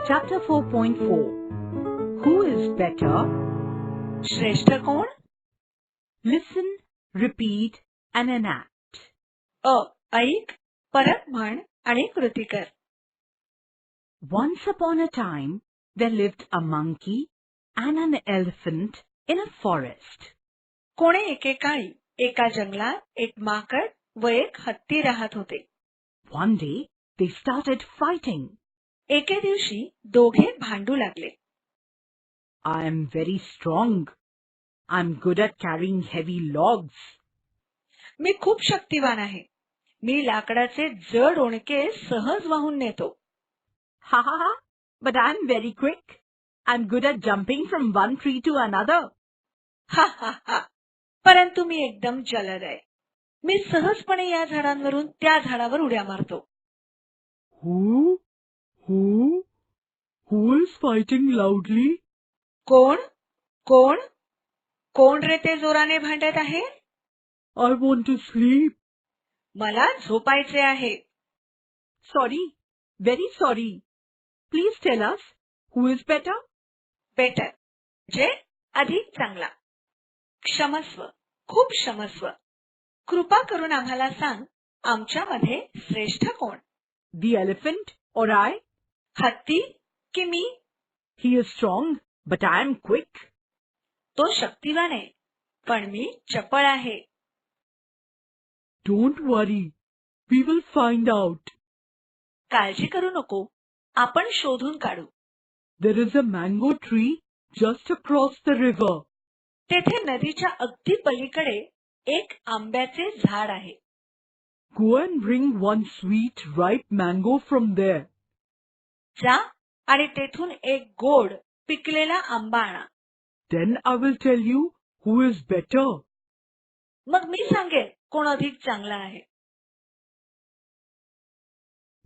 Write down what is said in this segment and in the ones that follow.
Chapter 4.4 Who is better? श्रेष्ठ कोण? Listen, repeat and enact. ऐक, परत म्हण आणि कृती कर. Once upon a time, there lived a monkey and an elephant in a forest. कोणे एकेकाळी एका जंगलात एक माकड व एक हत्ती राहत होते. One day, they started fighting. एके दिवशी दोघे भांडू लागले. I am very strong. I'm good at carrying heavy logs. मी खूप शक्तिवान आहे. मी लाकडाचे जड ओणके सहज वाहून नेतो. Ha ha ha! But I'm very quick. I'm good at jumping from one tree to another. हा हा हा. परंतु मी एकदम जलद आहे. मी सहजपणे या झाडांवरून त्या झाडावर उड्या मारतो. Who is fighting loudly? कोण? कोण? कोण रे ते जोराने भांडत आहे? I want to sleep. मला झोपायचे आहे. Sorry, very sorry. Please tell us, who is better? Better म्हणजे अधिक चांगला. क्षमस्व, खूप क्षमस्व. कृपा करून आम्हाला सांग, आमच्यामध्ये श्रेष्ठ कोण? The elephant or I? हत्ती की मी? He is strong, but I am quick. तो शक्तिवान आहे, पण मी चपळ आहे. Don't worry, we will find out. काळजी करू नको, आपण शोधून काढू. There is a mango tree just across the river. तेथे नदीच्या अगदी पलीकडे एक आंब्याचे झाड आहे. Go and bring one sweet, ripe mango from there. जा आणि तेथून एक गोड पिकलेला आंबा आणा. Then I will tell you who is better. मग मी सांगेन कोण अधिक चांगला आहे.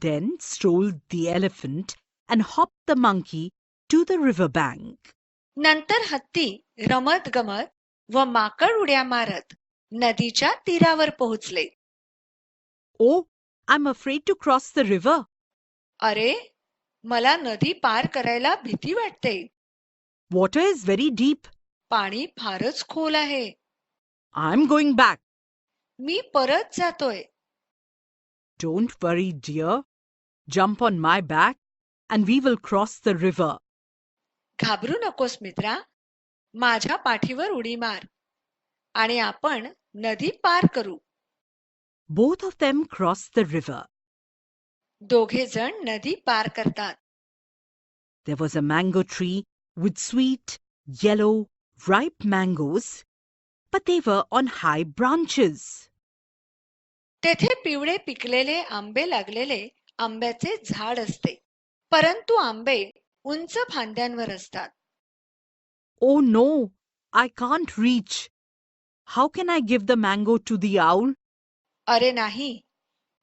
Then strolled the elephant and hopped the monkey to the river bank. नंतर हत्ती रमत गमत व माकड उड्या मारत नदीच्या तीरावर पोहोचले. Oh, I'm afraid to cross the river. अरे, मला नदी पार करायला भीती वाटते. Water is very deep. पाणी फारच खोल आहे. I'm going back. मी परत जातोय. Don't worry, dear. Jump on my back and we will cross the river. घाबरू नकोस मित्रा, माझ्या पाठीवर उडी मार आणि आपण नदी पार करू. Both of them crossed the river. दोघे जण नदी पार करतात. There was a mango tree with sweet, yellow, ripe mangoes, but they were on high branches. तेथे पिवळे पिकलेले आंबे लागलेले आंब्याचे झाड असते, परंतु आंबे उंच फांद्यांवर असतात. Oh no, I can't reach. How can I give the mango to the owl? अरे नाही,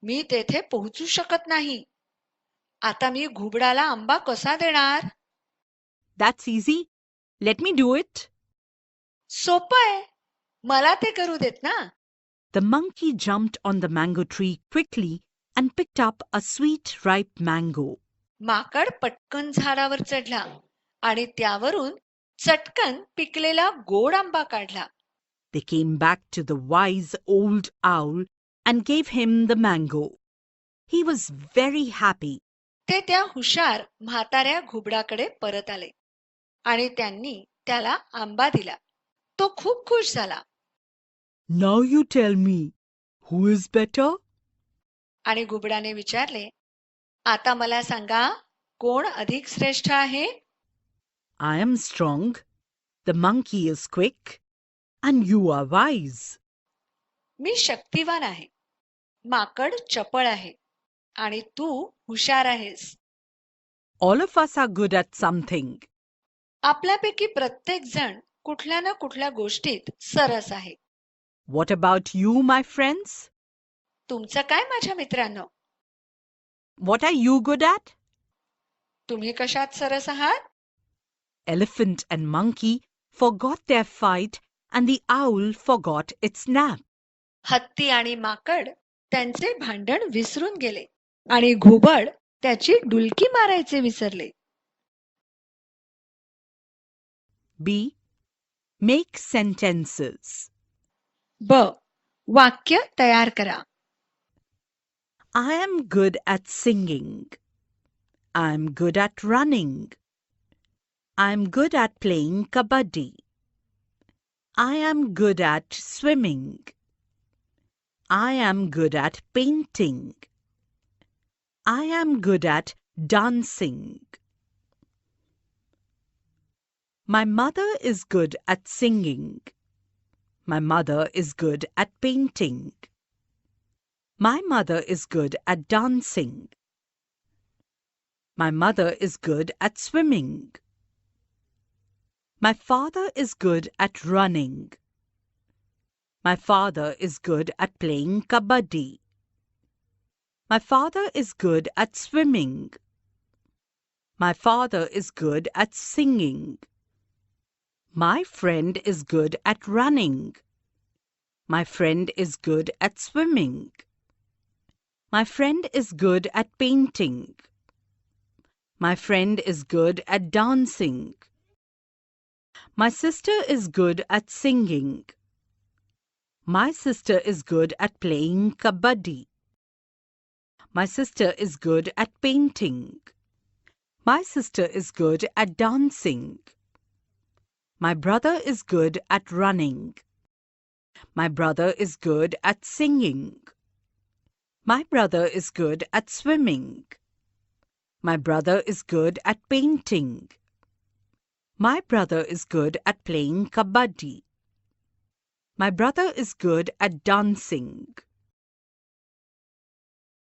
मी तेथे पोहोचू शकत नाही. आता मी घुबडाला आंबा कसा देणार? That's easy. Let me do it. सोपं आहे, मला ते करू देत ना. The monkey jumped on the mango tree quickly and picked up a sweet, ripe mango. माकड पटकन झाडावर चढला आणि त्यावरून चटकन पिकलेला गोड आंबा काढला. They came back to the wise old owl and gave him the mango. He was very happy. ते त्या हुशार म्हाताऱ्या घुबडाकडे परत आले आणि त्यांनी त्याला आंबा दिला. तो खूप खुश झाला. Now you tell me, who is better? आणि घुबडाने विचारले, आता मला सांगा, कोण अधिक श्रेष्ठ आहे? I am strong, the monkey is quick, and you are wise. मी शक्तिवान आहे, माकड चपळ आहे आणि तू हुशार आहेस. All of us are good at something. आपल्यापैकी प्रत्येक जण कुठल्या ना कुठल्या गोष्टीत सरस आहे. What about you, my friends? तुमचं काय माझ्या मित्रांनो? What are you good at? तुम्ही कशात सरस आहात? Elephant and monkey forgot their fight and the owl forgot its nap. हत्ती आणि माकड त्यांचे भांडण विसरून गेले आणि घुबड त्याची डुलकी मारायचे विसरले. B. Make sentences. ब. वाक्य तयार करा. I am good at singing. I am good at running. I am good at playing kabaddi. I am good at swimming. I am good at painting. I am good at dancing. My mother is good at singing. My mother is good at painting. My mother is good at dancing. My mother is good at swimming. My father is good at running. My father is good at playing kabaddi. My father is good at swimming. My father is good at singing. My friend is good at running. My friend is good at swimming. My friend is good at painting. My friend is good at dancing. My sister is good at singing. My sister is good at playing kabaddi. My sister is good at painting. My sister is good at dancing. My brother is good at running. My brother is good at singing. My brother is good at swimming. My brother is good at painting. My brother is good at playing kabaddi. My brother is good at dancing.